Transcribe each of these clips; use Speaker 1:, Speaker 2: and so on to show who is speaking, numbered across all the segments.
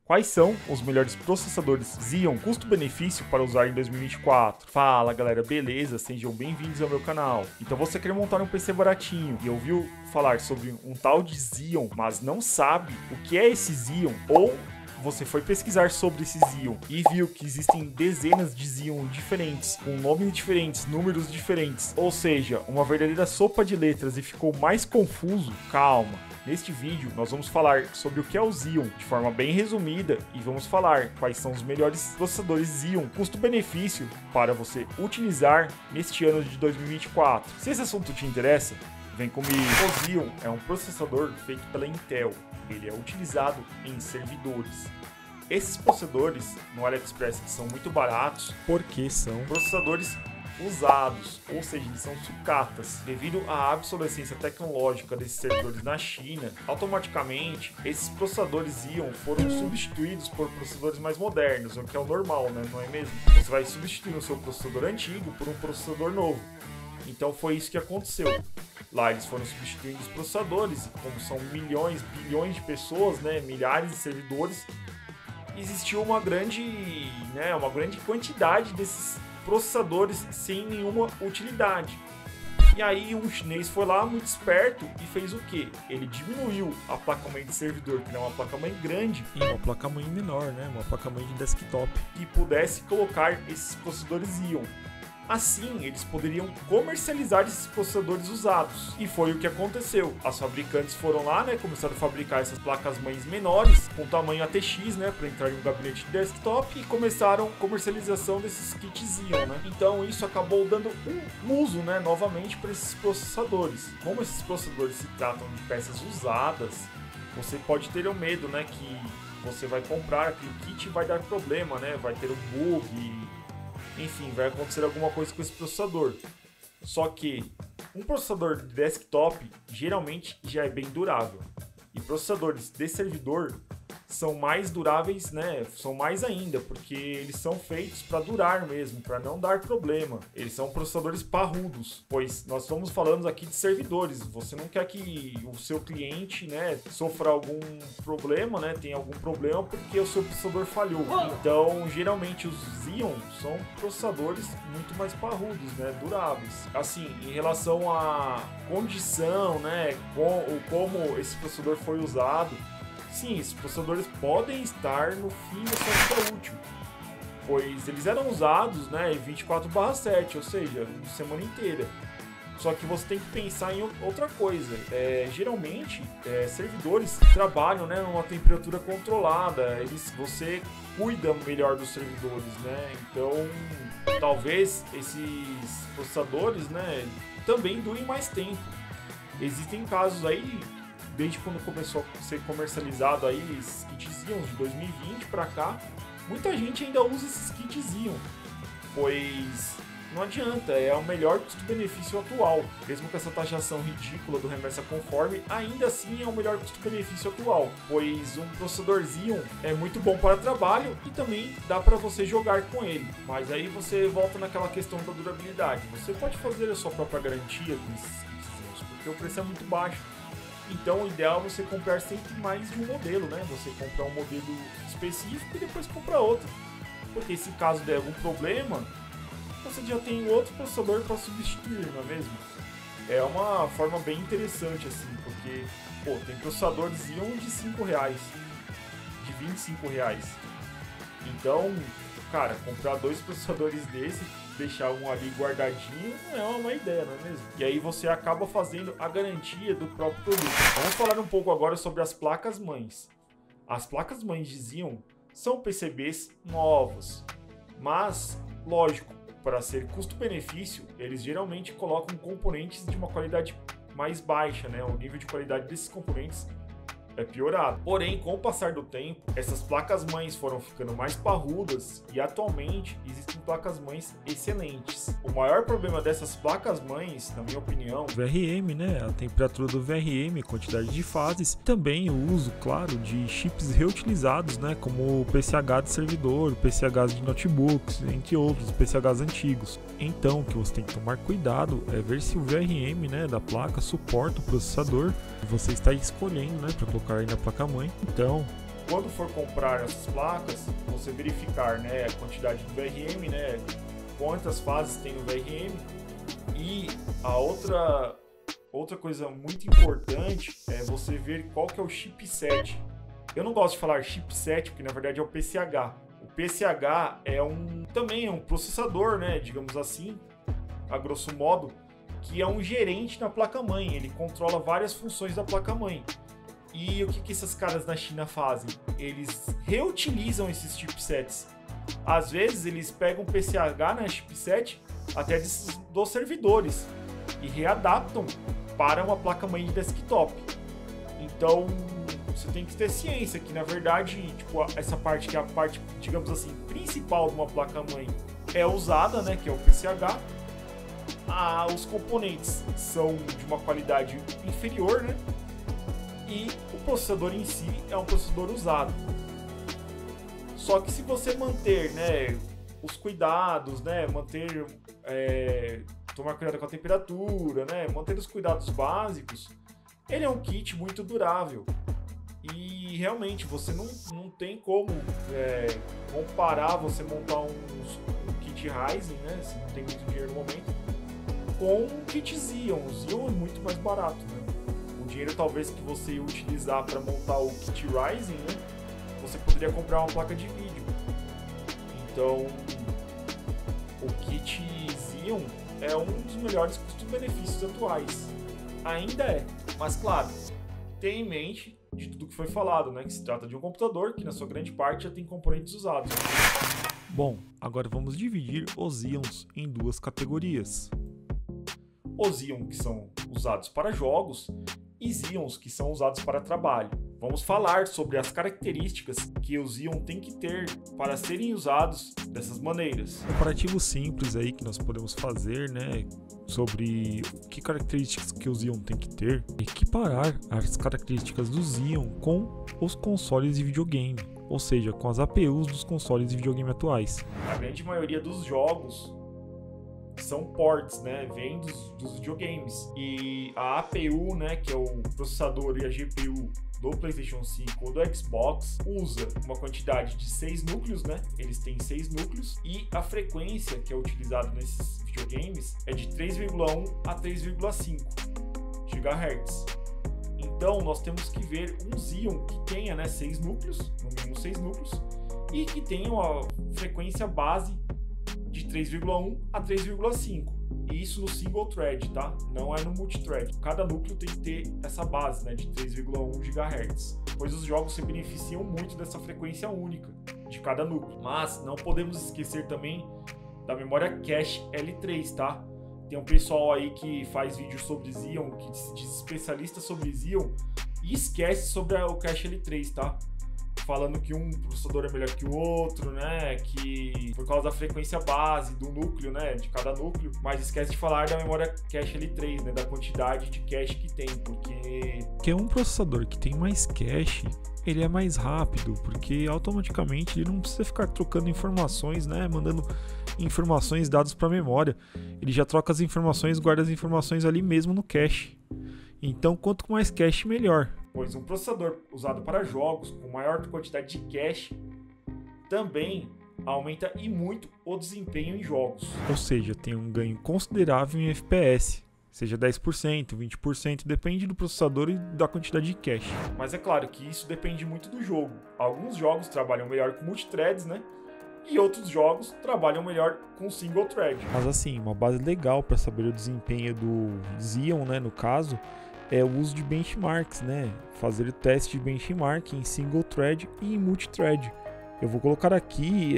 Speaker 1: Quais são os melhores processadores Xeon custo-benefício para usar em 2024? Fala galera, beleza? Sejam bem-vindos ao meu canal. Então você quer montar um PC baratinho e ouviu falar sobre um tal de Xeon, mas não sabe o que é esse Xeon, ou você foi pesquisar sobre esse Xeon e viu que existem dezenas de Xeon diferentes, com nomes diferentes, números diferentes, ou seja, uma verdadeira sopa de letras e ficou mais confuso? Calma. Neste vídeo, nós vamos falar sobre o que é o Xeon de forma bem resumida e vamos falar quais são os melhores processadores Xeon custo-benefício para você utilizar neste ano de 2024. Se esse assunto te interessa, vem comigo. O Xeon é um processador feito pela Intel. Ele é utilizado em servidores. Esses processadores no AliExpress são muito baratos porque são processadores usados, ou seja, eles são sucatas. Devido à obsolescência tecnológica desses servidores na China, automaticamente esses processadores Xeon foram substituídos por processadores mais modernos, o que é o normal, né? Não é mesmo? Você vai substituir o seu processador antigo por um processador novo. Então foi isso que aconteceu. Lá eles foram substituindo os processadores, e como são milhões, bilhões de pessoas, né, milhares de servidores, existiu uma grande quantidade desses processadores sem nenhuma utilidade. E aí um chinês foi lá, muito esperto, e fez o quê? Ele diminuiu a placa-mãe de servidor, que é uma placa-mãe grande,
Speaker 2: E uma placa-mãe menor, né? Uma placa-mãe de desktop.
Speaker 1: e pudesse colocar esses processadores Xeon. Assim, eles poderiam comercializar esses processadores usados. E foi o que aconteceu. As fabricantes foram lá, né, começaram a fabricar essas placas-mães menores, com tamanho ATX, né, para entrar em um gabinete de desktop, e começaram a comercialização desses kits Xeon, né. Então isso acabou dando um uso, né, novamente para esses processadores. Como esses processadores se tratam de peças usadas, você pode ter o medo, né, que você vai comprar aquele kit e vai dar problema, né, vai ter um bug. Enfim, vai acontecer alguma coisa com esse processador. Só que um processador de desktop geralmente já é bem durável. E processadores de servidor são mais duráveis, né? São mais ainda, porque eles são feitos para durar mesmo, para não dar problema. Eles são processadores parrudos, pois nós estamos falando aqui de servidores. Você não quer que o seu cliente, né, sofra algum problema, né? Tenha algum problema porque o seu processador falhou. Então, geralmente os Xeon são processadores muito mais parrudos, né? Duráveis. Assim, em relação à condição, né? Como esse processador foi usado. Sim, esses processadores podem estar no fim da sua vida útil, pois eles eram usados, né, em 24/7, ou seja, a semana inteira. Só que você tem que pensar em outra coisa. Geralmente, servidores trabalham, né, numa temperatura controlada. Você cuida melhor dos servidores, né? Então, talvez esses processadores, né, também durem mais tempo. Existem casos aí, desde quando começou a ser comercializado aí esses kits Xeon de 2020 para cá, muita gente ainda usa esses kits Xeon, pois não adianta, é o melhor custo-benefício atual. Mesmo com essa taxação ridícula do remessa conforme, ainda assim é o melhor custo-benefício atual, pois um processador Xeon é muito bom para trabalho e também dá para você jogar com ele. Mas aí você volta naquela questão da durabilidade. Você pode fazer a sua própria garantia com esses kits Xeon, porque o preço é muito baixo. Então o ideal é você comprar sempre mais de um modelo, né? Você comprar um modelo específico e depois comprar outro. Porque se caso der algum problema, você já tem outro processador para substituir, não é mesmo? É uma forma bem interessante assim, porque pô, tem processadores Xeon de R$5, de R$25. Então, cara, comprar dois processadores desse, deixar um ali guardadinho, não é uma má ideia, não é mesmo? E aí você acaba fazendo a garantia do próprio produto. Vamos falar um pouco agora sobre as placas-mães. As placas-mães de Xeon são PCBs novos, mas, lógico, para ser custo-benefício, eles geralmente colocam componentes de uma qualidade mais baixa, né? O nível de qualidade desses componentes é piorado. Porém, com o passar do tempo, essas placas-mães foram ficando mais parrudas e atualmente existem placas-mães excelentes. O maior problema dessas placas-mães, na minha opinião,
Speaker 2: VRM, né? A temperatura do VRM, quantidade de fases. Também o uso, claro, de chips reutilizados, né? Como o PCH de servidor, o PCH de notebooks, entre outros, PCHs antigos. Então, o que você tem que tomar cuidado é ver se o VRM, né, da placa suporta o processador que você está escolhendo, né, para colocar aí na placa-mãe. Então,
Speaker 1: quando for comprar essas placas, você verificar, né, a quantidade do VRM, né, quantas fases tem no VRM. E a outra coisa muito importante é você ver qual que é o chipset. Eu não gosto de falar chipset porque na verdade é o PCH. O PCH também é um processador, né, digamos assim, a grosso modo, que é um gerente na placa-mãe. Ele controla várias funções da placa-mãe. E o que esses caras na China fazem? Eles reutilizam esses chipsets. Às vezes eles pegam o PCH na chipset até dos servidores e readaptam para uma placa-mãe de desktop. Então você tem que ter ciência que na verdade, tipo, essa parte que é a parte, digamos assim, principal de uma placa-mãe é usada, né, que é o PCH. Os componentes são de uma qualidade inferior, né? E o processador em si é um processador usado. Só que se você manter, né, os cuidados, né, tomar cuidado com a temperatura, né, manter os cuidados básicos, ele é um kit muito durável. E realmente você não tem como comparar você montar um kit Ryzen, né, se não tem muito dinheiro no momento, com um kit Xeon. O Xeon é muito mais barato, né? O dinheiro talvez que você ia utilizar para montar o kit Ryzen, né, você poderia comprar uma placa de vídeo. Então, o kit Xeon é um dos melhores custo-benefícios atuais. Ainda é, mas claro, tenha em mente de tudo que foi falado, né, que se trata de um computador que na sua grande parte já tem componentes usados.
Speaker 2: Bom, agora vamos dividir os Xeons em duas categorias.
Speaker 1: Os Xeon que são usados para jogos e Xeons que são usados para trabalho. Vamos falar sobre as características que os Xeon tem que ter para serem usados dessas maneiras.
Speaker 2: Comparativo simples aí que nós podemos fazer, né, sobre que características que o Xeon tem que ter, equiparar as características do Xeon com os consoles de videogame, ou seja, com as APUs dos consoles de videogame atuais.
Speaker 1: A grande maioria dos jogos são ports, né, vem dos videogames, e a APU, né, que é o processador e a GPU do PlayStation 5 ou do Xbox, usa uma quantidade de 6 núcleos, né, eles têm 6 núcleos, e a frequência que é utilizada nesses videogames é de 3,1 a 3,5 GHz. Então nós temos que ver um Xeon que tenha, né, 6 núcleos, no mínimo 6 núcleos, e que tenha uma frequência base de 3,1 a 3,5. E isso no single thread, tá? Não é no multithread. Cada núcleo tem que ter essa base, né, de 3,1 GHz. Pois os jogos se beneficiam muito dessa frequência única de cada núcleo. Mas não podemos esquecer também da memória cache L3, tá? Tem um pessoal aí que faz vídeos sobre Xeon, que se diz especialista sobre Xeon e esquece sobre o cache L3, tá? Falando que um processador é melhor que o outro, né, que por causa da frequência base do núcleo, né, de cada núcleo, mas esquece de falar da memória cache L3, né, da quantidade de cache que tem, porque
Speaker 2: um processador que tem mais cache, ele é mais rápido, porque automaticamente ele não precisa ficar trocando informações, né, mandando informações, dados para a memória. Ele já troca as informações, guarda as informações ali mesmo no cache. Então, quanto mais cache, melhor.
Speaker 1: Pois um processador usado para jogos com maior quantidade de cache também aumenta e muito o desempenho em jogos.
Speaker 2: Ou seja, tem um ganho considerável em FPS, seja 10%, 20%, depende do processador e da quantidade de cache.
Speaker 1: Mas é claro que isso depende muito do jogo. Alguns jogos trabalham melhor com multithreads, né? E outros jogos trabalham melhor com single thread.
Speaker 2: Mas assim, uma base legal para saber o desempenho do Xeon, né, no caso, é o uso de benchmarks, né? Fazer o teste de benchmark em single thread e em multithread. Eu vou colocar aqui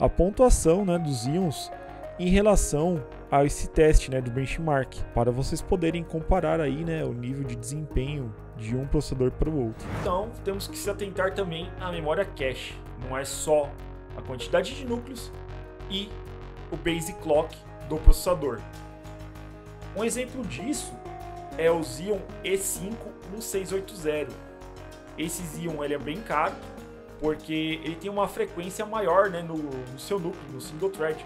Speaker 2: a pontuação, né, dos Xeons em relação a esse teste, né, do benchmark, para vocês poderem comparar aí, né, o nível de desempenho de um processador para o outro.
Speaker 1: Então temos que se atentar também à memória cache. Não é só a quantidade de núcleos e o basic clock do processador. Um exemplo disso é o Xeon E5 1680. Esse Xeon ele é bem caro, porque ele tem uma frequência maior, né, no seu núcleo, no single thread.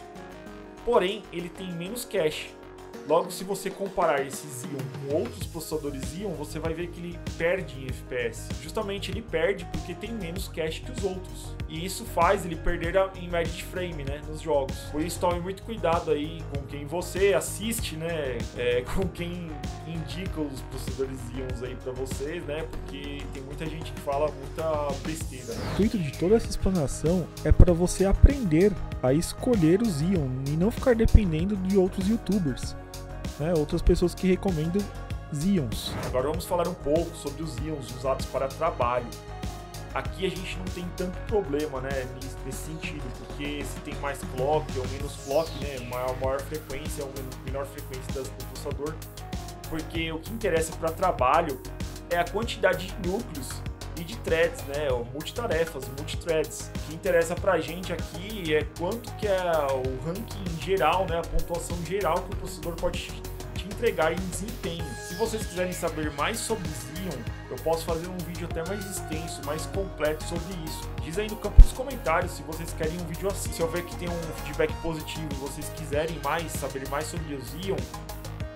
Speaker 1: Porém, ele tem menos cache. Logo, se você comparar esse Xeon com outros processadores Xeon, você vai ver que ele perde em FPS. Justamente ele perde porque tem menos cache que os outros. E isso faz ele perder em média de frame, né, nos jogos. Por isso, tome muito cuidado aí com quem você assiste, né, com quem indica os processadores Xeons aí pra vocês, né, porque tem muita gente que fala muita besteira.
Speaker 2: O intuito de toda essa explanação é para você aprender a escolher o Xeon e não ficar dependendo de outros YouTubers. Outras pessoas que recomendam Xeons.
Speaker 1: Agora vamos falar um pouco sobre os Xeons usados para trabalho. Aqui a gente não tem tanto problema, né, nesse sentido, porque se tem mais clock ou menos clock, né, maior frequência ou menor frequência do processador, porque o que interessa para trabalho é a quantidade de núcleos e de threads, né, ou multitarefas, multithreads. O que interessa pra gente aqui é quanto que é o ranking geral, né, a pontuação geral que o processador pode te entregar em desempenho. Se vocês quiserem saber mais sobre Xeon, eu posso fazer um vídeo até mais extenso, mais completo sobre isso. Diz aí no campo dos comentários se vocês querem um vídeo assim. Se eu ver que tem um feedback positivo e vocês quiserem saber mais sobre o Xeon,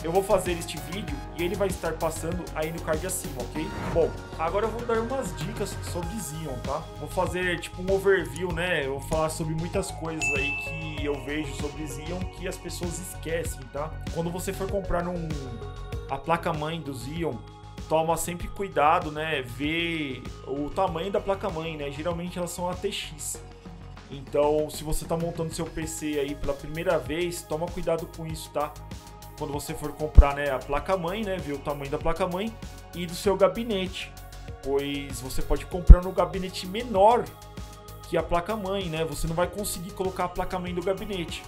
Speaker 1: eu vou fazer este vídeo e ele vai estar passando aí no card acima, ok? Bom, agora eu vou dar umas dicas sobre Xeon, tá? Vou fazer tipo um overview, né? Eu vou falar sobre muitas coisas aí que eu vejo sobre Xeon que as pessoas esquecem, tá? Quando você for comprar a placa-mãe do Xeon, toma sempre cuidado, né? Ver o tamanho da placa-mãe, né? Geralmente elas são ATX. Então, se você tá montando seu PC aí pela primeira vez, toma cuidado com isso, tá? Quando você for comprar, né, a placa-mãe, né, ver o tamanho da placa-mãe e do seu gabinete, pois você pode comprar no gabinete menor que a placa-mãe, né, você não vai conseguir colocar a placa-mãe do gabinete.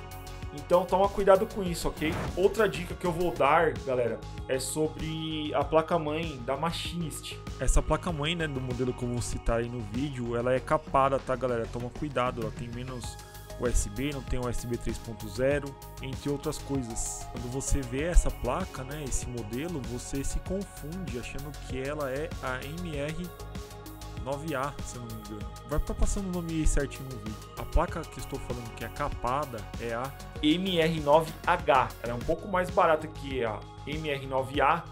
Speaker 1: Então toma cuidado com isso, ok? Outra dica que eu vou dar, galera, é sobre a placa-mãe da Machinist.
Speaker 2: Essa placa-mãe, né, do modelo que eu vou citar aí no vídeo, ela é capada, tá, galera? Toma cuidado, ela tem menos USB, não tem USB 3.0, entre outras coisas. Quando você vê essa placa, né, esse modelo, você se confunde achando que ela é a MR9A, se eu não me engano. Vai estar passando o nome certinho no vídeo. A placa que estou falando que é capada é a
Speaker 1: MR9H. Ela é um pouco mais barata que a MR9A,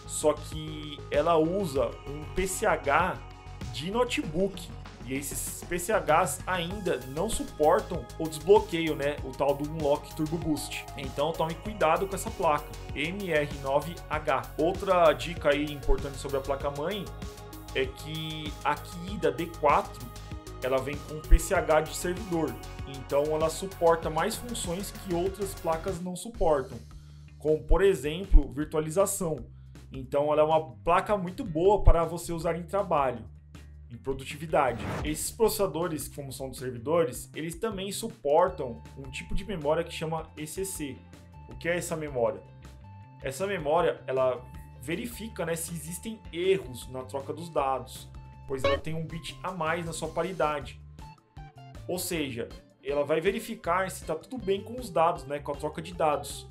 Speaker 1: só que ela usa um PCH de notebook. E esses PCHs ainda não suportam o desbloqueio, né? O tal do Unlock Turbo Boost. Então tome cuidado com essa placa, MR9H. Outra dica aí importante sobre a placa-mãe é que aqui da D4 ela vem com PCH de servidor. Então ela suporta mais funções que outras placas não suportam, como por exemplo virtualização. Então ela é uma placa muito boa para você usar em trabalho, em produtividade. Esses processadores, como são dos servidores, eles também suportam um tipo de memória que chama ECC. O que é essa memória? Essa memória, ela verifica, né, se existem erros na troca dos dados, pois ela tem um bit a mais na sua paridade. Ou seja, ela vai verificar se está tudo bem com os dados, né, com a troca de dados.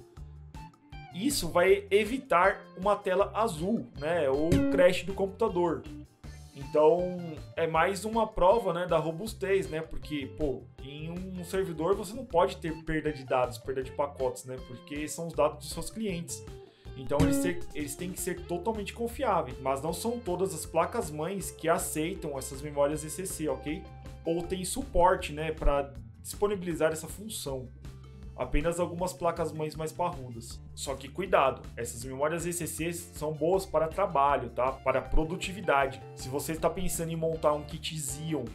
Speaker 1: Isso vai evitar uma tela azul, né, ou crash do computador. Então, é mais uma prova, né, da robustez, né? Porque, pô, em um servidor você não pode ter perda de dados, perda de pacotes, né? Porque são os dados dos seus clientes. Então, eles têm que ser totalmente confiáveis. Mas não são todas as placas-mães que aceitam essas memórias ECC, ok? Ou tem suporte, né, para disponibilizar essa função. Apenas algumas placas-mães mais parrudas. Só que cuidado, essas memórias ECC são boas para trabalho, tá? Para produtividade. Se você está pensando em montar um kit Xeon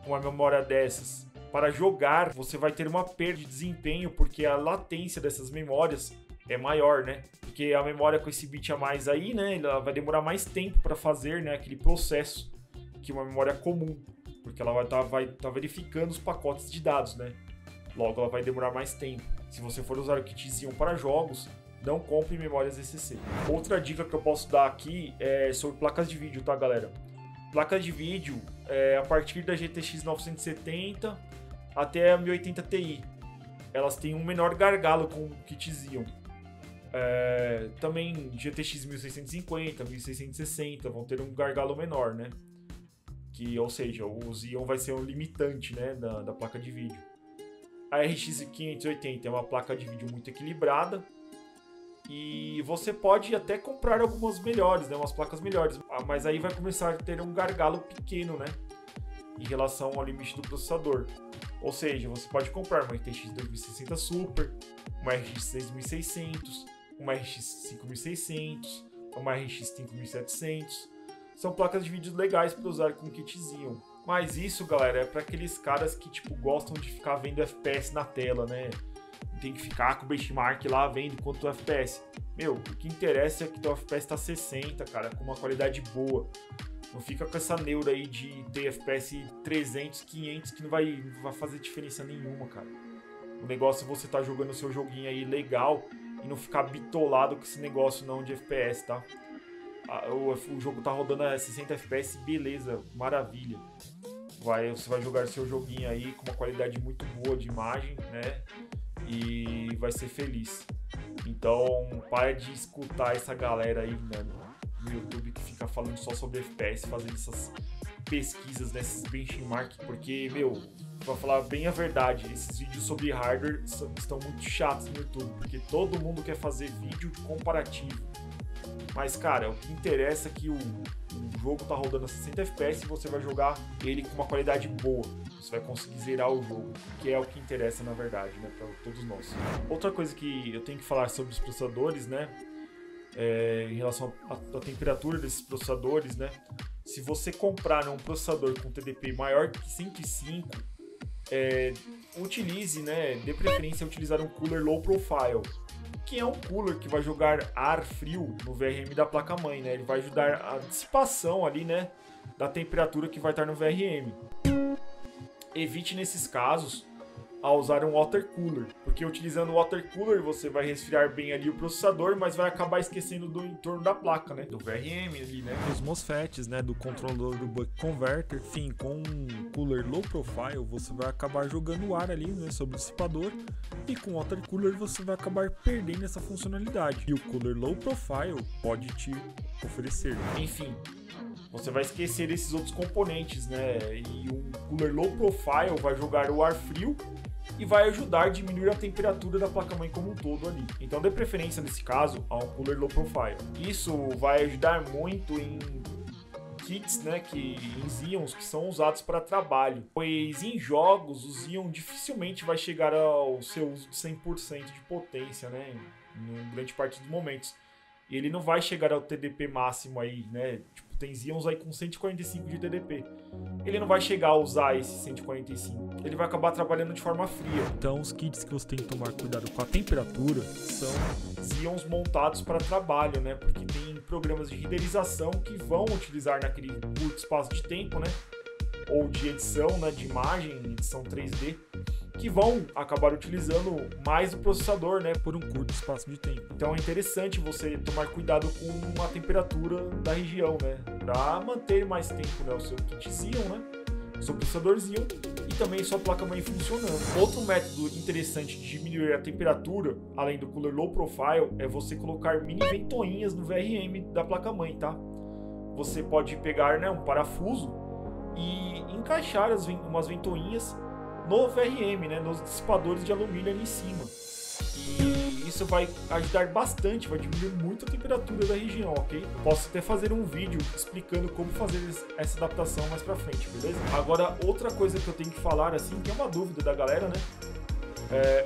Speaker 1: com uma memória dessas para jogar, você vai ter uma perda de desempenho porque a latência dessas memórias é maior, né? Porque a memória com esse bit a mais aí, né, ela vai demorar mais tempo para fazer, né, aquele processo que uma memória comum, porque ela vai estar verificando os pacotes de dados, né? Logo, ela vai demorar mais tempo. Se você for usar o kit Xeon para jogos, não compre memórias ECC. Outra dica que eu posso dar aqui é sobre placas de vídeo, tá, galera? Placas de vídeo, a partir da GTX 970 até a 1080 Ti. Elas têm um menor gargalo com o kit Xeon. Também GTX 1650, 1660 vão ter um gargalo menor, né? Ou seja, o Xeon vai ser um limitante, né, da placa de vídeo. A RX 580 é uma placa de vídeo muito equilibrada. E você pode até comprar algumas melhores, né, umas placas melhores, mas aí vai começar a ter um gargalo pequeno, né, em relação ao limite do processador. Ou seja, você pode comprar uma RTX 2060 Super, uma RX 6600, uma RX 5600, uma RX 5700. São placas de vídeo legais para usar com kit Xeon. Mas isso, galera, é para aqueles caras que tipo gostam de ficar vendo FPS na tela, né? Tem que ficar com o benchmark lá vendo quanto FPS. Meu, o que interessa é que teu FPS tá 60, cara, com uma qualidade boa. Não fica com essa neura aí de ter FPS 300, 500 que não vai fazer diferença nenhuma, cara. O negócio é você tá jogando o seu joguinho aí legal e não ficar bitolado com esse negócio não de FPS, tá? O jogo tá rodando a 60 FPS, beleza, maravilha. Você vai jogar seu joguinho aí com uma qualidade muito boa de imagem, né? E vai ser feliz. Então, para de escutar essa galera aí, mano, no YouTube que fica falando só sobre FPS, fazendo essas pesquisas, nesses benchmark, porque, meu, pra falar bem a verdade, esses vídeos sobre hardware estão muito chatos no YouTube, porque todo mundo quer fazer vídeo comparativo. Mas, cara, o que interessa é que o jogo tá rodando a 60 FPS e você vai jogar ele com uma qualidade boa. Você vai conseguir zerar o jogo, que é o que interessa, na verdade, né, pra todos nós. Outra coisa que eu tenho que falar sobre os processadores, né, em relação à temperatura desses processadores, né, se você comprar um processador com TDP maior que 105, utilize, né, de preferência utilizar um cooler low profile, que é um cooler que vai jogar ar frio no VRM da placa-mãe, né? Ele vai ajudar a dissipação ali, né, da temperatura que vai estar no VRM. Evite nesses casos a usar um water cooler, porque utilizando o water cooler você vai resfriar bem ali o processador, mas vai acabar esquecendo do entorno da placa, né, do VRM ali, né.
Speaker 2: Os MOSFETs, né, do controlador do buck converter, enfim, com um cooler low profile você vai acabar jogando o ar ali, né, sobre o dissipador, e com o water cooler você vai acabar perdendo essa funcionalidade. E o cooler low profile pode te oferecer.
Speaker 1: Enfim, você vai esquecer esses outros componentes, né? E o cooler low profile vai jogar o ar frio e vai ajudar a diminuir a temperatura da placa-mãe como um todo ali. Então dê preferência nesse caso a um cooler low profile. Isso vai ajudar muito em kits, né, em Xeons que são usados para trabalho, pois em jogos o Xeon dificilmente vai chegar ao seu uso de 100% de potência, né, em grande parte dos momentos. E ele não vai chegar ao TDP máximo aí, né, tipo, tem Xeons aí com 145 de TDP. Ele não vai chegar a usar esse 145, ele vai acabar trabalhando de forma fria.
Speaker 2: Então os kits que você tem que tomar cuidado com a temperatura
Speaker 1: são Xeons montados para trabalho, né, porque tem programas de renderização que vão utilizar naquele curto espaço de tempo, né, ou de edição, né, de imagem, edição 3D, que vão acabar utilizando mais o processador, né,
Speaker 2: por um curto espaço de tempo.
Speaker 1: Então é interessante você tomar cuidado com a temperatura da região, né, para manter mais tempo, né, o seu kit Xeon, né, o seu processador Xeon e também sua placa-mãe funcionando. Outro método interessante de diminuir a temperatura, além do cooler low profile, é você colocar mini ventoinhas no VRM da placa-mãe, tá? Você pode pegar, né, um parafuso e encaixar umas ventoinhas no VRM, né, nos dissipadores de alumínio ali em cima. E isso vai ajudar bastante, vai diminuir muito a temperatura da região, ok? Posso até fazer um vídeo explicando como fazer essa adaptação mais pra frente, beleza? Agora, outra coisa que eu tenho que falar, assim, que é uma dúvida da galera, né?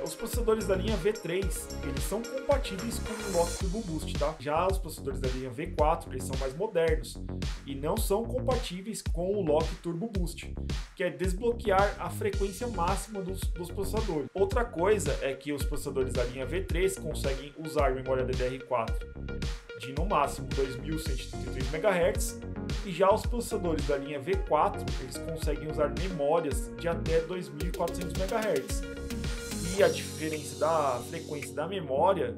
Speaker 1: Os processadores da linha V3, eles são compatíveis com o Lock Turbo Boost, tá? Já os processadores da linha V4, eles são mais modernos e não são compatíveis com o Lock Turbo Boost, que é desbloquear a frequência máxima dos processadores. Outra coisa é que os processadores da linha V3 conseguem usar memória DDR4 de no máximo 2133 MHz, e já os processadores da linha V4, eles conseguem usar memórias de até 2400 MHz. E a diferença da frequência da memória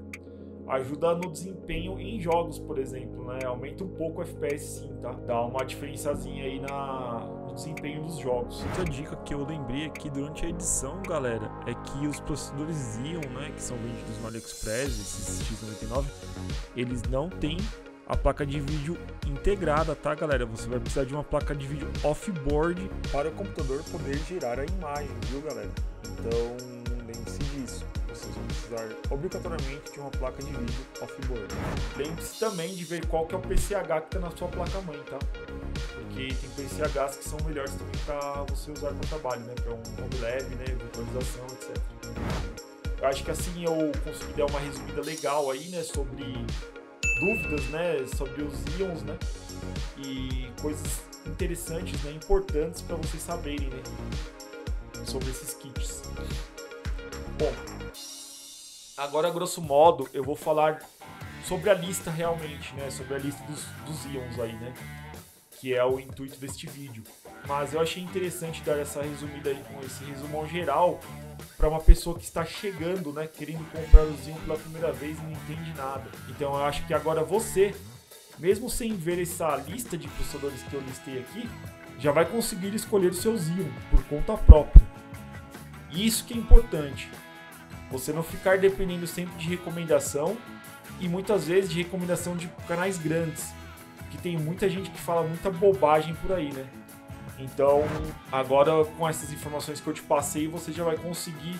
Speaker 1: ajuda no desempenho em jogos, por exemplo, né? Aumenta um pouco o FPS sim, tá? Dá uma diferençazinha aí no desempenho dos jogos.
Speaker 2: Outra dica que eu lembrei aqui durante a edição, galera, é que os processadores Xeon, né, que são vendidos no AliExpress, esses X99, eles não têm a placa de vídeo integrada, tá, galera? Você vai precisar de uma placa de vídeo off-board para o computador poder gerar a imagem, viu, galera? Então, lembre-se disso. vocês vão precisar obrigatoriamente de uma placa de vídeo off-board.
Speaker 1: Lembre-se também de ver qual que é o PCH que está na sua placa-mãe, tá? Porque tem PCHs que são melhores também para você usar para trabalho, né? Para um home lab, né? Virtualização, etc. Eu acho que assim eu consegui dar uma resumida legal aí, né? Sobre dúvidas, né? Sobre os íons, né? E coisas interessantes, né? Importantes para vocês saberem, né? Sobre esses kits. Bom, agora grosso modo eu vou falar sobre a lista realmente, né? Sobre a lista dos íons aí, né? Que é o intuito deste vídeo. Mas eu achei interessante dar essa resumida aí, com esse resumão geral, para uma pessoa que está chegando, né? Querendo comprar os íons pela primeira vez e não entende nada. Então eu acho que agora você, mesmo sem ver essa lista de processadores que eu listei aqui, já vai conseguir escolher os seus íons por conta própria. Isso que é importante. Você não ficar dependendo sempre de recomendação e muitas vezes de recomendação de canais grandes, que tem muita gente que fala muita bobagem por aí, né? Então, agora com essas informações que eu te passei, você já vai conseguir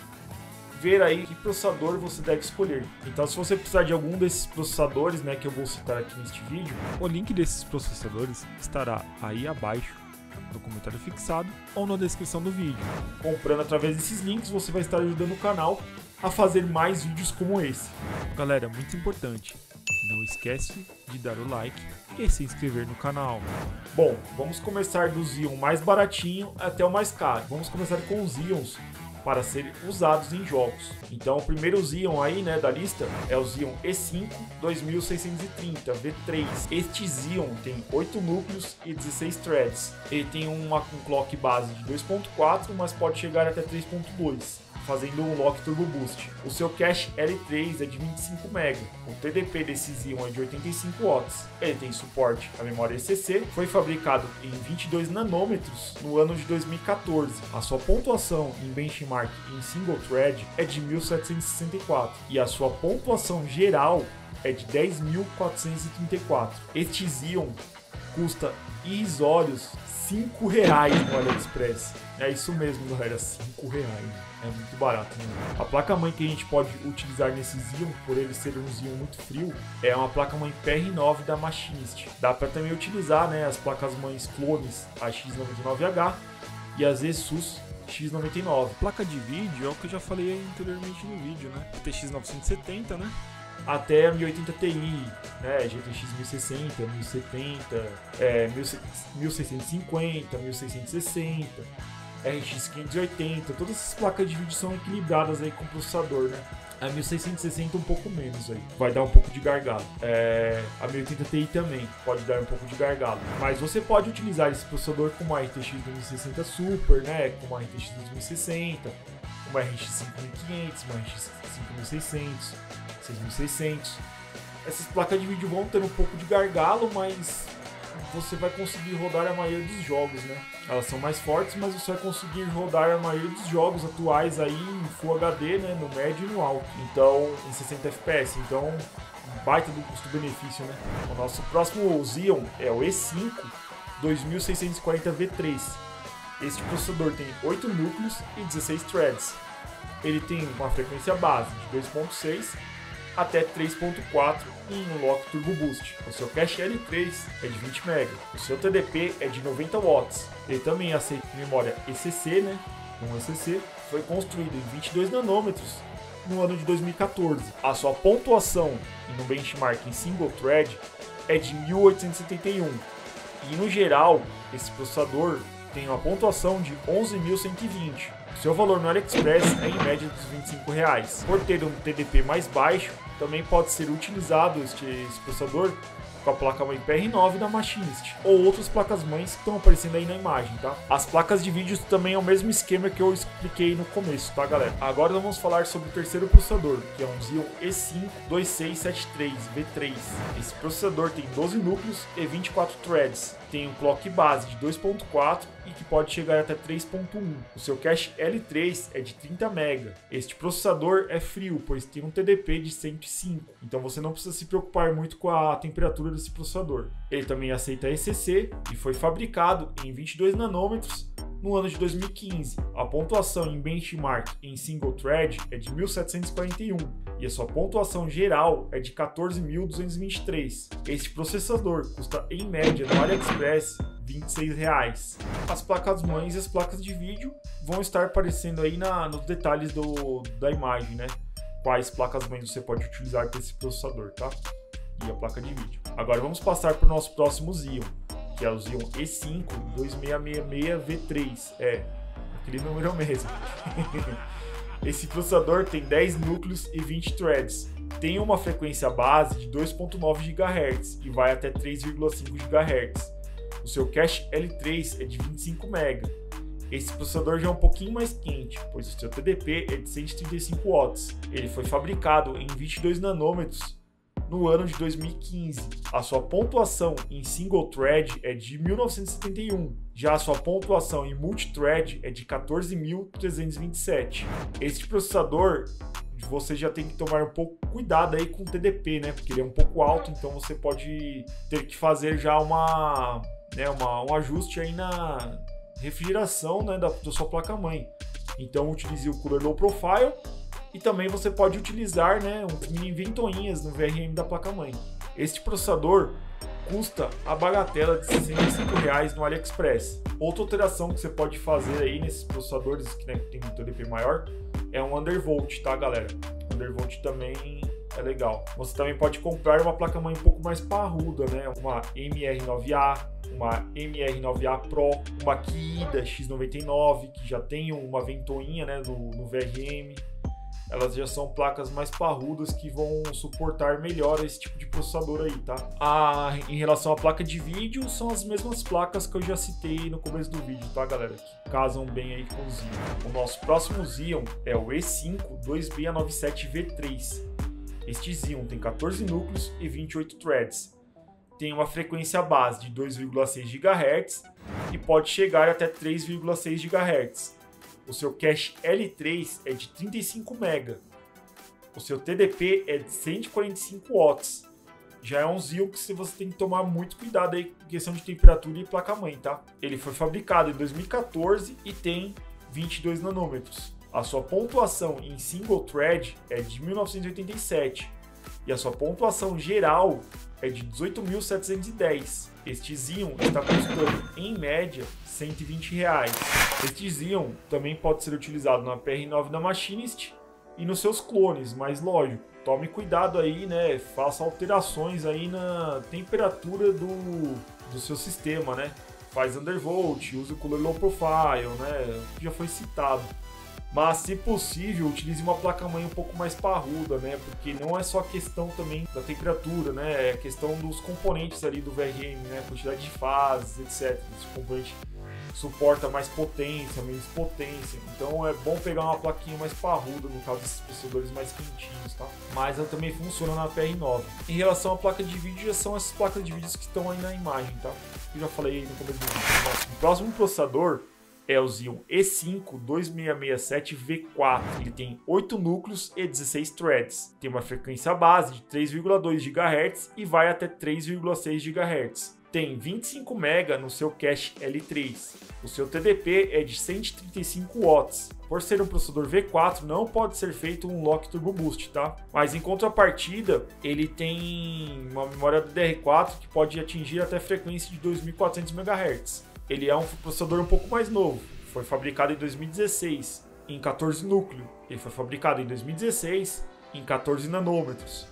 Speaker 1: ver aí que processador você deve escolher. Então, se você precisar de algum desses processadores, né, que eu vou citar aqui neste vídeo,
Speaker 2: o link desses processadores estará aí abaixo no comentário fixado ou na descrição do vídeo.
Speaker 1: Comprando através desses links, você vai estar ajudando o canal a fazer mais vídeos como esse.
Speaker 2: Galera, muito importante, não esquece de dar o like e se inscrever no canal.
Speaker 1: Bom, vamos começar dos íons mais baratinho até o mais caro. Vamos começar com os íons para serem usados em jogos. Então, o primeiro Xeon aí, né, da lista é o Xeon E5 2630 V3. Este Xeon tem 8 núcleos e 16 threads. Ele tem um clock base de 2.4, mas pode chegar até 3.2. Fazendo um Lock Turbo Boost. O seu cache L3 é de 25 MB. O TDP desse Xeon é de 85 watts. Ele tem suporte à memória ECC. Foi fabricado em 22 nanômetros no ano de 2014. A sua pontuação em benchmark em single thread é de 1764 e a sua pontuação geral é de 10.434. Este Xeon custa irrisórios R$5 no AliExpress. É isso mesmo, galera, R$5. É muito barato, né? A placa-mãe que a gente pode utilizar nesse Xeon, por ele ser um Xeon muito frio, é uma placa-mãe PR9 da Machinist. Dá para também utilizar, né, as placas-mães clones, a X99H e as ESUS X99.
Speaker 2: Placa de vídeo é o que eu já falei anteriormente no vídeo, né? TX 970, né?
Speaker 1: Até a 1080 Ti, né? GTX 1060, 1070, 1650, 1660, RX 580, todas essas placas de vídeo são equilibradas aí com o processador, né? A 1660 um pouco menos aí, vai dar um pouco de gargalo. A 1080 Ti também pode dar um pouco de gargalo. Mas você pode utilizar esse processador com uma RTX 2060 Super, né? Com uma RTX 2060, uma RX 5500, uma RX 5600, 6600. Essas placas de vídeo vão ter um pouco de gargalo, mas você vai conseguir rodar a maioria dos jogos, né? Elas são mais fortes, mas você vai conseguir rodar a maioria dos jogos atuais aí em Full HD, né? No médio e no alto. Então, em 60 FPS. Então, baita do custo-benefício, né? O nosso próximo Xeon é o E5 2640 V3. Este processador tem 8 núcleos e 16 threads. Ele tem uma frequência base de 2.6 até 3.4 em um Lock Turbo Boost. O seu cache L3 é de 20 MB. O seu TDP é de 90 watts. Ele também aceita memória ECC, né? Um ECC. Foi construído em 22 nanômetros no ano de 2014. A sua pontuação no benchmark em single thread é de 1871. E no geral, esse processador tem uma pontuação de 11.120. Seu valor no AliExpress é em média dos R$25. Por ter um TDP mais baixo, também pode ser utilizado esse processador com a placa-mãe PR9 da Machinist, ou outras placas-mães que estão aparecendo aí na imagem, tá? As placas de vídeo também é o mesmo esquema que eu expliquei no começo, tá, galera? Agora vamos falar sobre o terceiro processador, que é um Xeon E5 2673 V3. Esse processador tem 12 núcleos e 24 threads. Tem um clock base de 2.4 e que pode chegar até 3.1. O seu cache L3 é de 30 MB. Este processador é frio, pois tem um TDP de 105. Então você não precisa se preocupar muito com a temperatura desse processador. Ele também aceita ECC e foi fabricado em 22 nanômetros no ano de 2015. A pontuação em benchmark em single thread é de 1741 e a sua pontuação geral é de 14.223. Este processador custa em média no AliExpress R$26. As placas-mães e as placas de vídeo vão estar aparecendo aí nos detalhes da imagem, né? Quais placas-mães você pode utilizar para esse processador, tá? E a placa de vídeo. Agora vamos passar para o nosso próximo Xeon, que é o Xeon E5 2666V3. Aquele número mesmo. Esse processador tem 10 núcleos e 20 threads. Tem uma frequência base de 2.9 GHz e vai até 3,5 GHz. O seu cache L3 é de 25 MB. Esse processador já é um pouquinho mais quente, pois o seu TDP é de 135 watts. Ele foi fabricado em 22 nanômetros no ano de 2015. A sua pontuação em single thread é de 1971. Já a sua pontuação em multithread é de 14.327. Este processador você já tem que tomar um pouco cuidado aí com o TDP, né? Porque ele é um pouco alto, então você pode ter que fazer já um ajuste aí na refrigeração, né, da sua placa-mãe. Então utilize o Cooler Low Profile e também você pode utilizar, né, mini ventoinhas no VRM da placa-mãe. Este processador custa a bagatela de R$65 no AliExpress. Outra alteração que você pode fazer aí nesses processadores que, né, tem um TDP maior é um undervolt, tá, galera? Undervolt também é legal. Você também pode comprar uma placa-mãe um pouco mais parruda, né? Uma MR9A, uma MR9A Pro, uma Kida X99, que já tem uma ventoinha, né, no VRM. Elas já são placas mais parrudas que vão suportar melhor esse tipo de processador aí, tá? Em relação à placa de vídeo, são as mesmas placas que eu já citei no começo do vídeo, tá, galera? Que casam bem aí com o Xeon. O nosso próximo Xeon é o E5 2697V3. Este Xeon tem 14 núcleos e 28 threads. Tem uma frequência base de 2,6 GHz e pode chegar até 3,6 GHz. O seu cache L3 é de 35 MB. O seu TDP é de 145 watts. Já é um Xeon que você tem que tomar muito cuidado aí com questão de temperatura e placa-mãe, tá? Ele foi fabricado em 2014 e tem 22 nanômetros. A sua pontuação em single thread é de 1987 e a sua pontuação geral é de 18.710. Este Xeon está custando, em média, R$120. Este Xeon também pode ser utilizado na PR9 da Machinist e nos seus clones, mas lógico, tome cuidado aí, né? Faça alterações aí na temperatura do seu sistema, né? Faz undervolt, use o Cooler Low Profile, né? Que já foi citado. Mas, se possível, utilize uma placa-mãe um pouco mais parruda, né? Porque não é só questão também da temperatura, né? É questão dos componentes ali do VRM, né? Quantidade de fases, etc. Esse componente suporta mais potência, menos potência. Então é bom pegar uma plaquinha mais parruda, no caso desses processadores mais quentinhos, tá? Mas ela também funciona na PR9. Em relação à placa de vídeo, já são essas placas de vídeo que estão aí na imagem, tá? Eu já falei aí no começo do vídeo. Nosso próximo processador é o Xeon E5 2667V4. Ele tem 8 núcleos e 16 threads. Tem uma frequência base de 3,2 GHz e vai até 3,6 GHz. Tem 25 MB no seu cache L3. O seu TDP é de 135 watts. Por ser um processador V4, não pode ser feito um lock turbo boost, tá? Mas em contrapartida, ele tem uma memória DDR4 que pode atingir até frequência de 2.400 MHz. Ele é um processador um pouco mais novo. Foi fabricado em 2016 em 14 núcleos. Ele foi fabricado em 2016 em 14 nanômetros.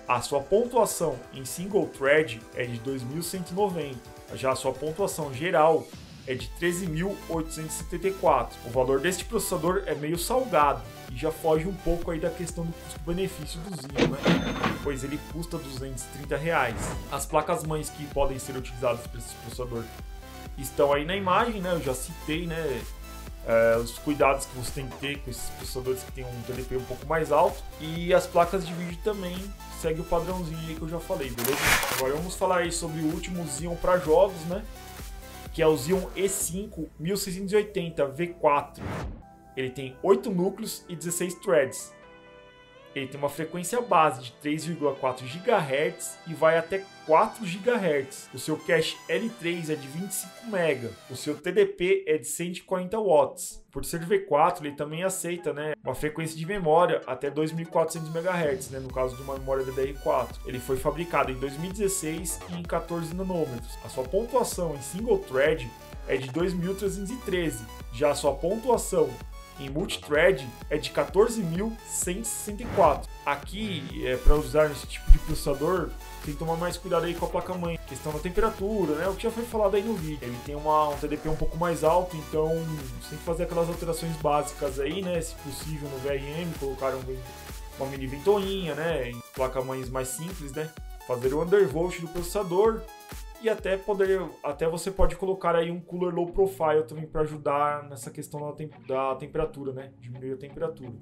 Speaker 1: A sua pontuação em single thread é de 2.190. Já a sua pontuação geral é de 13.874. O valor deste processador é meio salgado e já foge um pouco aí da questão do custo-benefício do Xeon, né? Pois ele custa R$230. As placas-mães que podem ser utilizadas para esse processador estão aí na imagem, né? Eu já citei, né? Os cuidados que você tem que ter com esses processadores que tem um TDP um pouco mais alto. E as placas de vídeo também segue o padrãozinho aí que eu já falei, beleza? Agora vamos falar aí sobre o último Xeon para jogos, né? Que é o Xeon E5 1680V4. Ele tem 8 núcleos e 16 threads. Ele tem uma frequência base de 3,4 GHz e vai até 4 GHz. O seu cache L3 é de 25 MB. O seu TDP é de 140 watts. Por ser V4, ele também aceita, né, uma frequência de memória até 2.400 MHz, né, no caso de uma memória DDR4. Ele foi fabricado em 2016 e em 14 nanômetros. A sua pontuação em single thread é de 2.313. Já a sua pontuação em multithread é de 14.164. Aqui, para usar esse tipo de processador, tem que tomar mais cuidado aí com a placa-mãe. Questão da temperatura, né? O que já foi falado aí no vídeo. Ele tem um TDP um pouco mais alto, então você tem que fazer aquelas alterações básicas aí, né? Se possível no VRM, colocar uma mini ventoinha, né? Em placa-mães mais simples, né? Fazer o undervolt do processador. E até você pode colocar aí um cooler low profile também para ajudar nessa questão da temperatura, né? Diminuir a temperatura.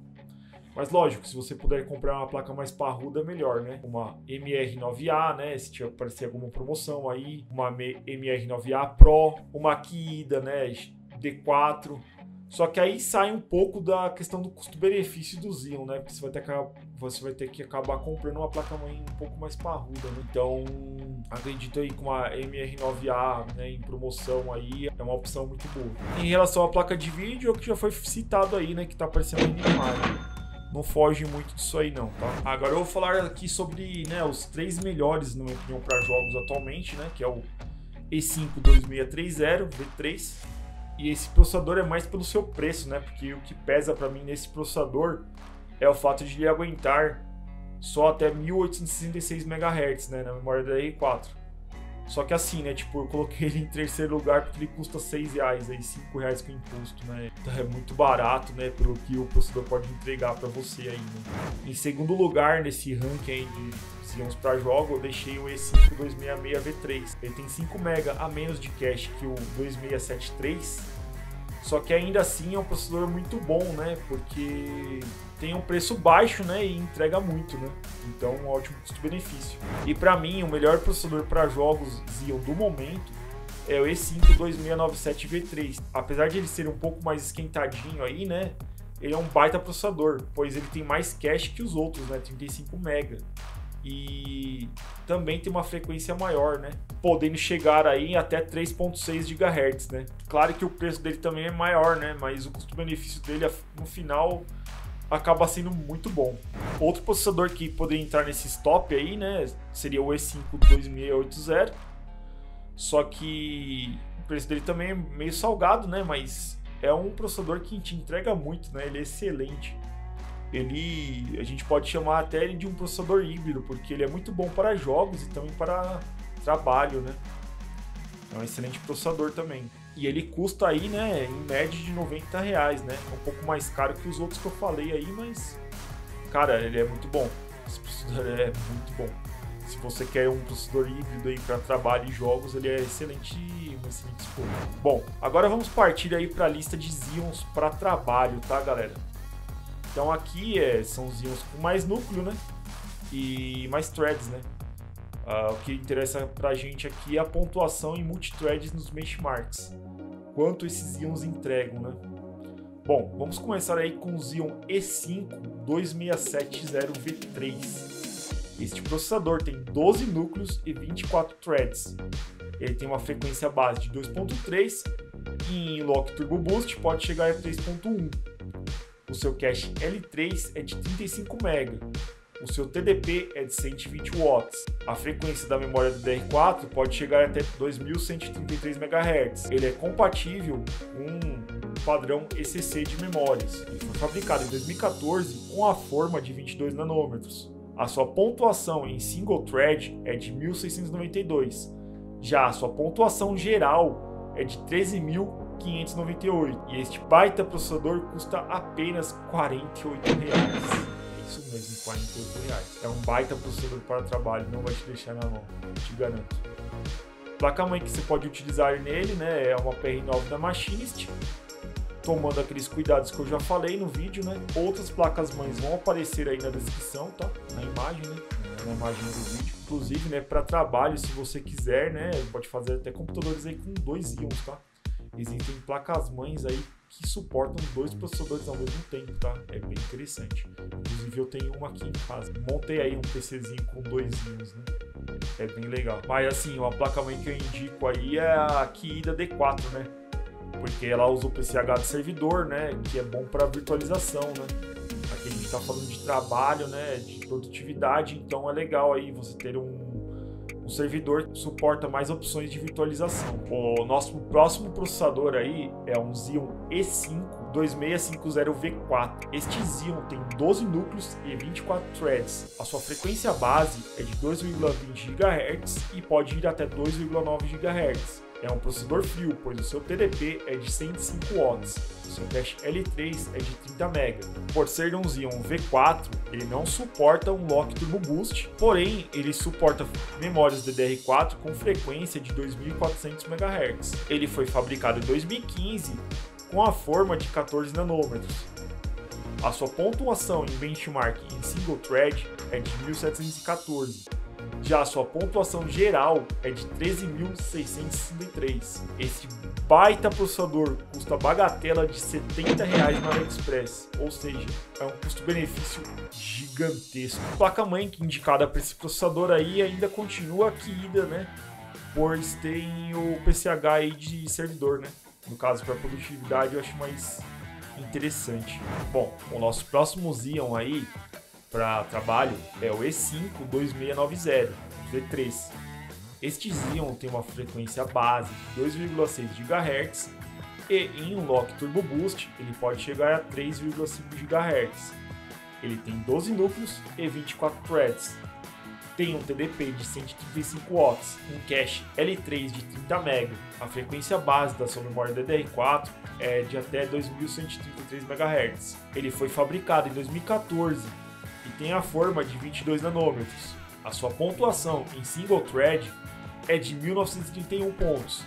Speaker 1: Mas lógico, se você puder comprar uma placa mais parruda, melhor, né? Uma MR9A, né? Se tiver aparecer alguma promoção aí, uma MR9A Pro, uma Akida, né? D4. Só que aí sai um pouco da questão do custo-benefício do Xeon, né? Porque você vai ter que acabar comprando uma placa-mãe um pouco mais parruda, né? Então, acredito aí que uma MR9A, né, em promoção aí é uma opção muito boa. Em relação à placa de vídeo, é o que já foi citado aí, né? Que tá aparecendo aí na imagem. Não foge muito disso aí não, tá? Agora eu vou falar aqui sobre, né, os 3 melhores, na minha opinião, para jogos atualmente, né? Que é o E5 2630 V3. E esse processador é mais pelo seu preço, né? Porque o que pesa para mim nesse processador é o fato de ele aguentar só até 1866 MHz, né? Na memória da DDR4. Só que assim, né? Tipo, eu coloquei ele em terceiro lugar porque ele custa R$6, aí R$5 com imposto, né? Então é muito barato, né? Pelo que o processador pode entregar para você aí, né? Em segundo lugar, nesse ranking aí de Xeons para jogo, eu deixei o E5 2660 V3. Ele tem 5 MB a menos de cache que o 2673. Só que ainda assim é um processador muito bom, né? Porque tem um preço baixo, né? E entrega muito, né? Então, um ótimo custo-benefício. E para mim, o melhor processador para jogos Xeon do momento é o E5 2697 V3. Apesar de ele ser um pouco mais esquentadinho aí, né? Ele é um baita processador, pois ele tem mais cache que os outros, né? 35 MB. E também tem uma frequência maior, né? Podendo chegar aí até 3.6 GHz, né? Claro que o preço dele também é maior, né? Mas o custo-benefício dele no final acaba sendo muito bom. Outro processador que poderia entrar nesse top aí, né? Seria o E5 2680. Só que o preço dele também é meio salgado, né? Mas é um processador que te entrega muito, né? Ele é excelente. A gente pode chamar até ele de um processador híbrido, porque ele é muito bom para jogos e também para trabalho, né? É um excelente processador também. E ele custa aí, né, em média de R$90, né? É um pouco mais caro que os outros que eu falei aí, mas, cara, ele é muito bom. Esse processador é muito bom. Se você quer um processador híbrido aí para trabalho e jogos, ele é uma excelente escolha. Bom, agora vamos partir aí para a lista de Xeons para trabalho, tá, galera? Então aqui são os Xeons com mais núcleo, né? E mais threads, né? O que interessa pra gente aqui é a pontuação em multithreads nos benchmarks. Quanto esses Xeons entregam, né? Bom, vamos começar aí com o Xeon E5 2670 V3. Este processador tem 12 núcleos e 24 threads. Ele tem uma frequência base de 2.3 e em Lock Turbo Boost pode chegar a 3.1. O seu cache L3 é de 35 MB. O seu TDP é de 120 watts. A frequência da memória do DDR4 pode chegar até 2133 MHz. Ele é compatível com o padrão ECC de memórias. Ele foi fabricado em 2014 com a forma de 22 nanômetros. A sua pontuação em single thread é de 1692. Já a sua pontuação geral é de 13.598. E este baita processador custa apenas R$48. Isso mesmo, R$48. É um baita processador para trabalho, não vai te deixar na mão, te garanto. Placa-mãe que você pode utilizar nele, né, é uma PR9 da Machinist, tomando aqueles cuidados que eu já falei no vídeo, né. Outras placas-mães vão aparecer aí na descrição, tá, na imagem, né, na imagem do vídeo. Inclusive, né, para trabalho, se você quiser, né, pode fazer até computadores aí com 2 íons, tá. Existem placas-mães aí que suportam 2 processadores ao mesmo tempo, tá? É bem interessante. Inclusive eu tenho uma aqui em casa. Montei aí um PCzinho com 2 íons, né? É bem legal. Mas assim, uma placa-mãe que eu indico aí é a Kiida D4, né? Porque ela usa o PCH de servidor, né? Que é bom para virtualização, né? Aqui a gente está falando de trabalho, né? De produtividade, então é legal aí você ter um servidor que suporta mais opções de virtualização. O nosso próximo processador aí é um Xeon E5 2650V4. Este Xeon tem 12 núcleos e 24 threads. A sua frequência base é de 2,20 GHz e pode ir até 2,9 GHz. É um processador frio, pois o seu TDP é de 105 watts. O seu cache L3 é de 30 MB. Por ser um Xeon V4, ele não suporta um Lock Turbo Boost, porém ele suporta memórias DDR4 com frequência de 2400 MHz. Ele foi fabricado em 2015 com a forma de 14 nanômetros. A sua pontuação em benchmark em single thread é de 1714. Já a sua pontuação geral é de 13.663. Esse baita processador custa bagatela de R$70 no AliExpress, ou seja, é um custo-benefício gigantesco. A placa-mãe indicada para esse processador aí ainda continua a Kiida, né? Pois tem o PCH aí de servidor, né? No caso, para produtividade eu acho mais interessante. Bom, o nosso próximo Xeon aí para trabalho é o E5 2690 V3. Este Xeon tem uma frequência base de 2,6 GHz e em um Lock Turbo Boost ele pode chegar a 3,5 GHz. Ele tem 12 núcleos e 24 threads. Tem um TDP de 135 watts, um cache L3 de 30 MB. A frequência base da sua memória DDR4 é de até 2133 MHz. Ele foi fabricado em 2014 e tem a forma de 22 nanômetros. A sua pontuação em single thread é de 1931 pontos.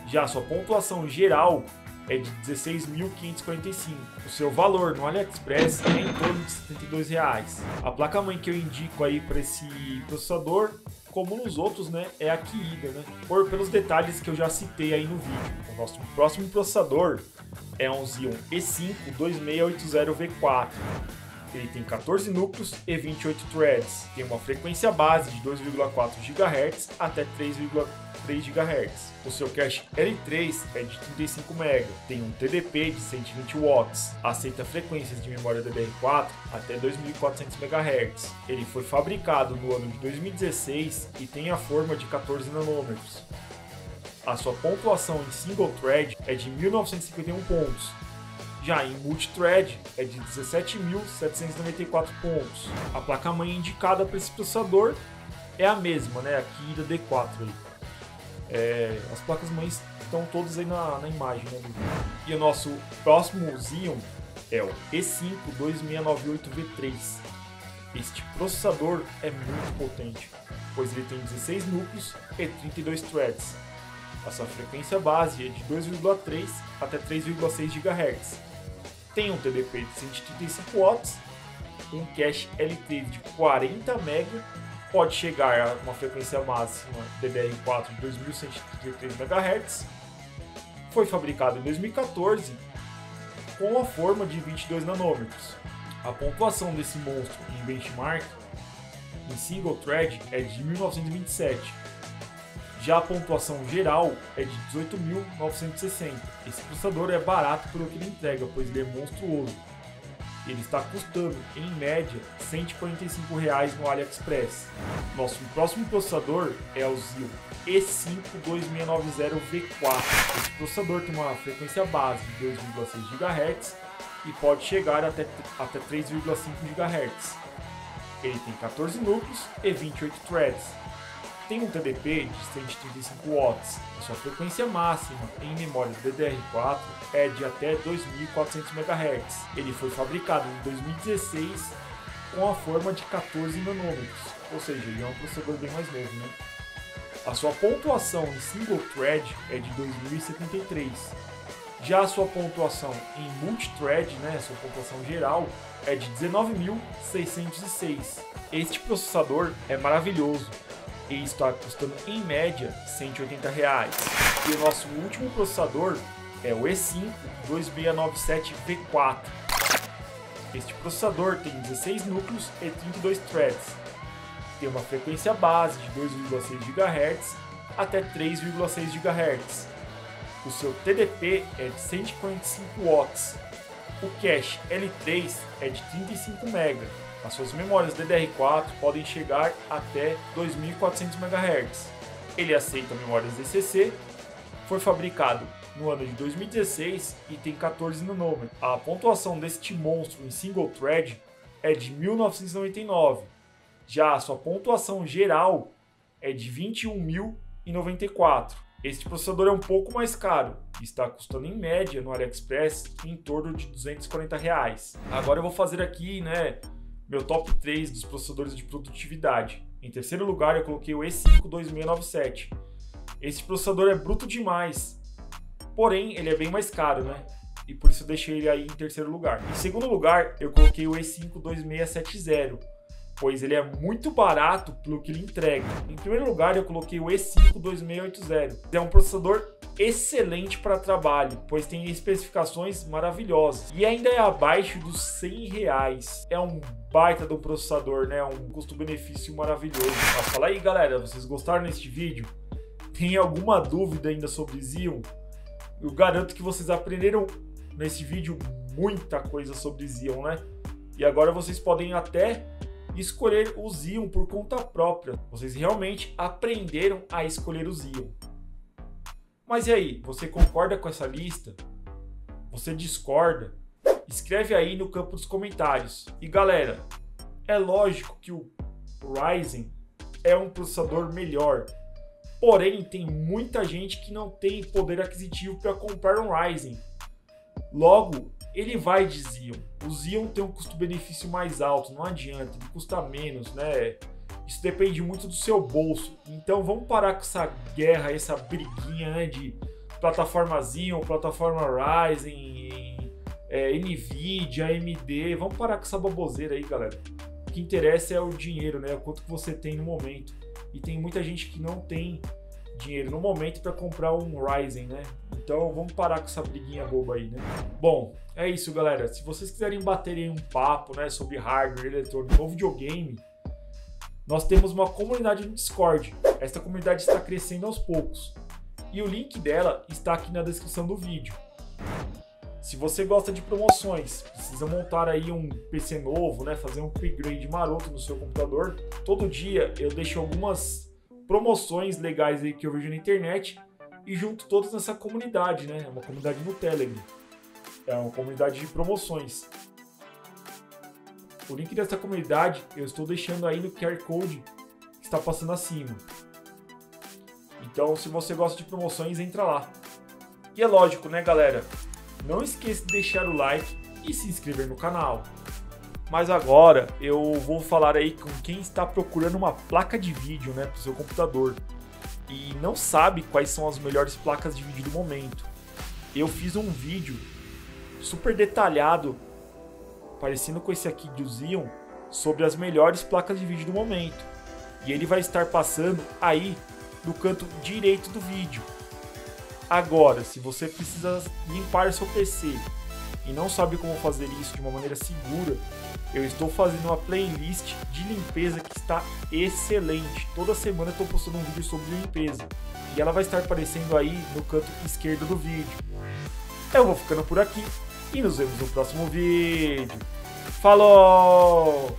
Speaker 1: Já a sua pontuação geral é de 16.545. O seu valor no AliExpress é em torno de R$72. A placa-mãe que eu indico aí para esse processador, como nos outros, né, é a Kiida, né? Pelos detalhes que eu já citei aí no vídeo. O nosso próximo processador é um Xeon E5 2680V4. Ele tem 14 núcleos e 28 threads. Tem uma frequência base de 2,4 GHz até 3,3 GHz. O seu cache L3 é de 35 MB. Tem um TDP de 120 watts. Aceita frequências de memória DDR4 até 2400 MHz. Ele foi fabricado no ano de 2016 e tem a forma de 14 nanômetros. A sua pontuação em single thread é de 1951 pontos. Já em multithread é de 17.794 pontos. A placa-mãe indicada para esse processador é a mesma, né? A Kiida D4 aí. As placas-mães estão todas aí na imagem, né, do vídeo. E o nosso próximo Xeon é o E5 2698V3. Este processador é muito potente, pois ele tem 16 núcleos e 32 threads. A sua frequência base é de 2,3 até 3,6 GHz. Tem um TDP de 135 watts, um cache L3 de 40 MB, pode chegar a uma frequência máxima DDR4 de 2133 MHz. Foi fabricado em 2014 com a forma de 22 nanômetros. A pontuação desse monstro em benchmark em single thread é de 1927. Já a pontuação geral é de 18.960. Esse processador é barato pelo que ele entrega, pois ele é monstruoso. Ele está custando, em média, R$145 no AliExpress. Nosso próximo processador é o Xeon E5 2690V4. Esse processador tem uma frequência base de 2,6 GHz e pode chegar até 3,5 GHz. Ele tem 14 núcleos e 28 threads. Tem um TDP de 135 watts. A sua frequência máxima em memória DDR4 é de até 2400 MHz. Ele foi fabricado em 2016 com a forma de 14 nanômetros, ou seja, ele é um processador bem mais novo, né? A sua pontuação em single thread é de 2073. Já a sua pontuação em multithread, né, a sua pontuação geral, é de 19.606. Este processador é maravilhoso e está custando em média R$180. E o nosso último processador é o E5 2697V4. Este processador tem 16 núcleos e 32 threads. Tem uma frequência base de 2,6 GHz até 3,6 GHz. O seu TDP é de 145 watts. O cache L3 é de 35 MB. As suas memórias DDR4 podem chegar até 2400 MHz. Ele aceita memórias DCC. Foi fabricado no ano de 2016 e tem 14 nanômetros. A pontuação deste monstro em single thread é de 1999. Já a sua pontuação geral é de 21.094. Este processador é um pouco mais caro, está custando em média no AliExpress em torno de R$240. Agora eu vou fazer aqui, meu top 3 dos processadores de produtividade. Em terceiro lugar eu coloquei o E5 2697. Esse processador é bruto demais, porém ele é bem mais caro, E por isso eu deixei ele aí em terceiro lugar. Em segundo lugar eu coloquei o E5 2670. Pois ele é muito barato pelo que ele entrega. Em primeiro lugar, eu coloquei o E5 2680. É um processador excelente para trabalho, pois tem especificações maravilhosas. E ainda é abaixo dos R$100. É um baita do processador, Um custo-benefício maravilhoso. Mas fala aí, galera, vocês gostaram deste vídeo? Tem alguma dúvida ainda sobre Xeon? Eu garanto que vocês aprenderam nesse vídeo muita coisa sobre Xeon, E agora vocês podem até escolher o Xeon por conta própria. Vocês realmente aprenderam a escolher o Xeon. Mas e aí, você concorda com essa lista? Você discorda? Escreve aí no campo dos comentários. E galera, é lógico que o Ryzen é um processador melhor. Porém, tem muita gente que não tem poder aquisitivo para comprar um Ryzen. Logo, ele vai de Xeon. O Xeon tem um custo-benefício mais alto, não adianta, ele custa menos, Isso depende muito do seu bolso. Então vamos parar com essa guerra, essa briguinha, de plataforma Xeon, plataforma Ryzen, Nvidia, AMD. Vamos parar com essa baboseira aí, galera. O que interessa é o dinheiro, o quanto que você tem no momento. E tem muita gente que não tem dinheiro no momento para comprar um Ryzen, Então vamos parar com essa briguinha boba aí, Bom, é isso, galera. Se vocês quiserem bater em um papo, sobre hardware, eletrônico ou videogame, nós temos uma comunidade no Discord. Esta comunidade está crescendo aos poucos. E o link dela está aqui na descrição do vídeo. Se você gosta de promoções, precisa montar aí um PC novo, fazer um upgrade maroto no seu computador, todo dia eu deixo algumas promoções legais aí que eu vejo na internet e junto todos nessa comunidade, É uma comunidade no Telegram. É uma comunidade de promoções. O link dessa comunidade eu estou deixando aí no QR Code que está passando acima. Então, se você gosta de promoções, entra lá. E é lógico, galera? Não esqueça de deixar o like e se inscrever no canal. Mas agora eu vou falar aí com quem está procurando uma placa de vídeo, para o seu computador e não sabe quais são as melhores placas de vídeo do momento. Eu fiz um vídeo super detalhado, parecido com esse aqui do Xeon, sobre as melhores placas de vídeo do momento. E ele vai estar passando aí no canto direito do vídeo. Agora, se você precisa limpar seu PC e não sabe como fazer isso de uma maneira segura, eu estou fazendo uma playlist de limpeza que está excelente. Toda semana eu estou postando um vídeo sobre limpeza. E ela vai estar aparecendo aí no canto esquerdo do vídeo. Eu vou ficando por aqui e nos vemos no próximo vídeo. Falou!